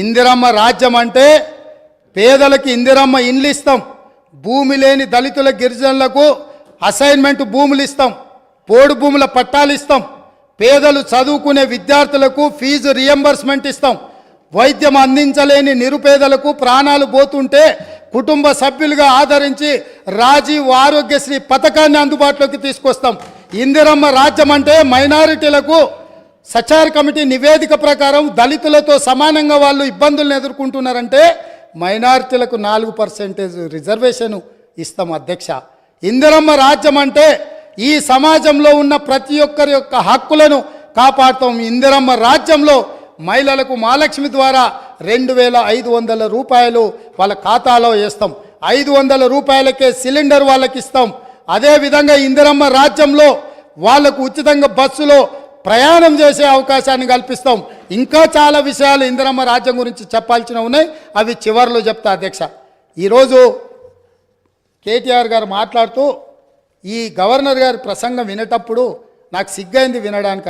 ఇందిరమ్మ రాజ్యం అంటే పేదలకు ఇందిరమ్మ ఇండ్లు ఇస్తాం, భూమి లేని దళితుల గిరిజనులకు అసైన్మెంట్ భూములు ఇస్తాం, పోడు భూముల పట్టాలు ఇస్తాం, పేదలు చదువుకునే విద్యార్థులకు ఫీజు రియంబర్స్మెంట్ ఇస్తాం, వైద్యం అందించలేని నిరుపేదలకు ప్రాణాలు పోతుంటే కుటుంబ సభ్యులుగా ఆదరించి రాజీవ్ ఆరోగ్యశ్రీ పథకాన్ని అందుబాటులోకి తీసుకొస్తాం. ఇందిరమ్మ రాజ్యం అంటే మైనారిటీలకు సచార్ కమిటీ నివేదిక ప్రకారం దళితులతో సమానంగా వాళ్ళు ఇబ్బందులను ఎదుర్కొంటున్నారంటే మైనారిటీలకు 4% రిజర్వేషన్ ఇస్తాం అధ్యక్ష. ఇందిరమ్మ రాజ్యం అంటే ఈ సమాజంలో ఉన్న ప్రతి ఒక్కరి యొక్క హక్కులను కాపాడుతాం. ఇందిరమ్మ రాజ్యంలో మహిళలకు మహాలక్ష్మి ద్వారా 2500 రూపాయలు వాళ్ళ ఖాతాలో వేస్తాం, 500 రూపాయలకే సిలిండర్ వాళ్ళకి ఇస్తాం. అదేవిధంగా ఇందిరమ్మ రాజ్యంలో వాళ్లకు ఉచితంగా బస్సులో ప్రయాణం చేసే అవకాశాన్ని కల్పిస్తాం. ఇంకా చాలా విషయాలు ఇందిరమ్మ రాజ్యం గురించి చెప్పాల్సిన ఉన్నాయి, అవి చివరిలో చెప్తా అధ్యక్ష. ఈరోజు కేటీఆర్ గారు మాట్లాడుతూ ఈ గవర్నర్ గారి ప్రసంగం వినేటప్పుడు నాకు సిగ్గైంది వినడానికి.